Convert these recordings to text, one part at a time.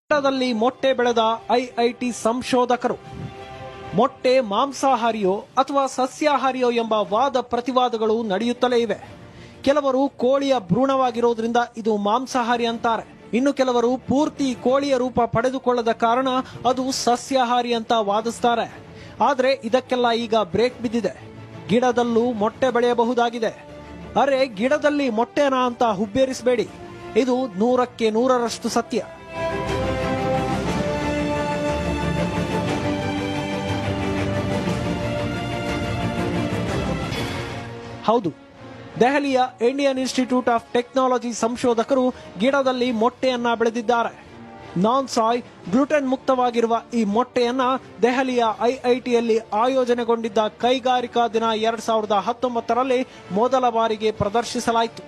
ದಲ್ಲಿ ಮೊಟ್ಟೆ ಬೆಳೆದ ಐಐಟಿ ಸಂಶೋಧಕರು ಮೊಟ್ಟೆ ಮಾಂಸಾಹಾರಿಯೋ ಅಥವಾ ಸಸ್ಯಾಹಾರಿಯೋ ಎಂಬ ವಾದ ಪ್ರತಿವಾದಗಳು ನಡೆಯುತ್ತಲೇ ಇವೆ. ಕೆಲವರು ಕೋಳಿಯ ಭ್ರೂಣವಾಗಿರೋದ್ರಿಂದ ಇದು ಮಾಂಸಾಹಾರಿ ಅಂತಾರೆ. ಇನ್ನು ಕೆಲವರು ಪೂರ್ತಿ ಕೋಳಿಯ ರೂಪ ಪಡೆದುಕೊಳ್ಳದ ಕಾರಣ ಅದು ಸಸ್ಯಾಹಾರಿ ಅಂತ ವಾದಿಸ್ತಾರೆ. ಆದರೆ ಇದಕ್ಕೆಲ್ಲ ಈಗ ಬ್ರೇಕ್ ಬಿದ್ದಿದೆ. ಗಿಡದಲ್ಲೂ ಮೊಟ್ಟೆ ಬೆಳೆಯಬಹುದಾಗಿದೆ. ಅರೆ, ಗಿಡದಲ್ಲಿ ಮೊಟ್ಟೆನಾ ಅಂತ ಹುಬ್ಬೇರಿಸಬೇಡಿ. ಇದು 100ಕ್ಕೆ 100ರಷ್ಟು ಸತ್ಯ. ಹೌದು, ದೆಹಲಿಯ ಇಂಡಿಯನ್ ಇನ್ಸ್ಟಿಟ್ಯೂಟ್ ಆಫ್ ಟೆಕ್ನಾಲಜಿ ಸಂಶೋಧಕರು ಗಿಡದಲ್ಲಿ ಮೊಟ್ಟೆಯನ್ನ ಬೆಳೆದಿದ್ದಾರೆ. ನಾನ್ ಸಾಯ್, ಗ್ಲುಟೆನ್ ಮುಕ್ತವಾಗಿರುವ ಈ ಮೊಟ್ಟೆಯನ್ನ ದೆಹಲಿಯ ಐಐಟಿಯಲ್ಲಿ ಆಯೋಜನೆಗೊಂಡಿದ್ದ ಕೈಗಾರಿಕಾ ದಿನ 2019ರಲ್ಲಿ ಮೊದಲ ಬಾರಿಗೆ ಪ್ರದರ್ಶಿಸಲಾಯಿತು.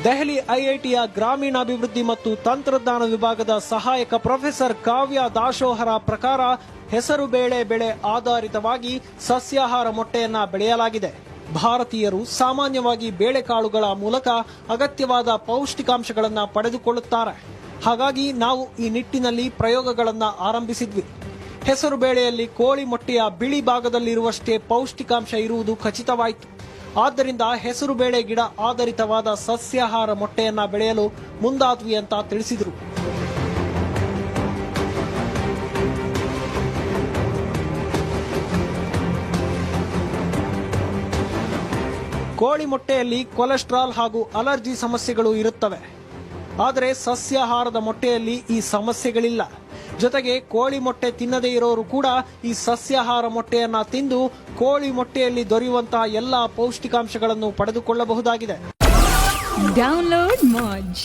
ದೆಹಲಿ ಐಐಟಿಯ ಗ್ರಾಮೀಣಾಭಿವೃದ್ಧಿ ಮತ್ತು ತಂತ್ರಜ್ಞಾನ ವಿಭಾಗದ ಸಹಾಯಕ ಪ್ರೊಫೆಸರ್ ಕಾವ್ಯ ದಾಶೋಹರ ಪ್ರಕಾರ ಹೆಸರು ಬೇಳೆ ಬೆಳೆ ಆಧಾರಿತವಾಗಿ ಸಸ್ಯಾಹಾರ ಮೊಟ್ಟೆಯನ್ನ ಬೆಳೆಯಲಾಗಿದೆ. ಭಾರತೀಯರು ಸಾಮಾನ್ಯವಾಗಿ ಬೇಳೆಕಾಳುಗಳ ಮೂಲಕ ಅಗತ್ಯವಾದ ಪೌಷ್ಟಿಕಾಂಶಗಳನ್ನು ಪಡೆದುಕೊಳ್ಳುತ್ತಾರೆ. ಹಾಗಾಗಿ ನಾವು ಈ ನಿಟ್ಟಿನಲ್ಲಿ ಪ್ರಯೋಗಗಳನ್ನು ಆರಂಭಿಸಿದ್ವಿ. ಹೆಸರು ಬೇಳೆಯಲ್ಲಿ ಕೋಳಿ ಮೊಟ್ಟೆಯ ಬಿಳಿ ಭಾಗದಲ್ಲಿರುವಷ್ಟೇ ಪೌಷ್ಟಿಕಾಂಶ ಇರುವುದು ಖಚಿತವಾಯಿತು. ಆದ್ದರಿಂದ ಹೆಸರು ಬೇಳೆ ಗಿಡ ಆಧಾರಿತವಾದ ಸಸ್ಯಾಹಾರ ಮೊಟ್ಟೆಯನ್ನ ಬೆಳೆಯಲು ಮುಂದಾದ್ವಿ ಅಂತ ತಿಳಿಸಿದರು. ಕೋಳಿ ಮೊಟ್ಟೆಯಲ್ಲಿ ಕೊಲೆಸ್ಟ್ರಾಲ್ ಹಾಗೂ ಅಲರ್ಜಿ ಸಮಸ್ಯೆಗಳು ಇರುತ್ತವೆ. ಆದರೆ ಸಸ್ಯಾಹಾರದ ಮೊಟ್ಟೆಯಲ್ಲಿ ಈ ಸಮಸ್ಯೆಗಳಿಲ್ಲ. ಜೊತೆಗೆ ಕೋಳಿ ಮೊಟ್ಟೆ ತಿನ್ನದೇ ಇರೋರು ಕೂಡ ಈ ಸಸ್ಯಾಹಾರ ಮೊಟ್ಟೆಯನ್ನ ತಿಂದು ಕೋಳಿ ಮೊಟ್ಟೆಯಲ್ಲಿ ದೊರೆಯುವಂತಹ ಎಲ್ಲಾ ಪೌಷ್ಟಿಕಾಂಶಗಳನ್ನು ಪಡೆದುಕೊಳ್ಳಬಹುದಾಗಿದೆ. ಡೌನ್ಲೋಡ್ ಮಾಜ್.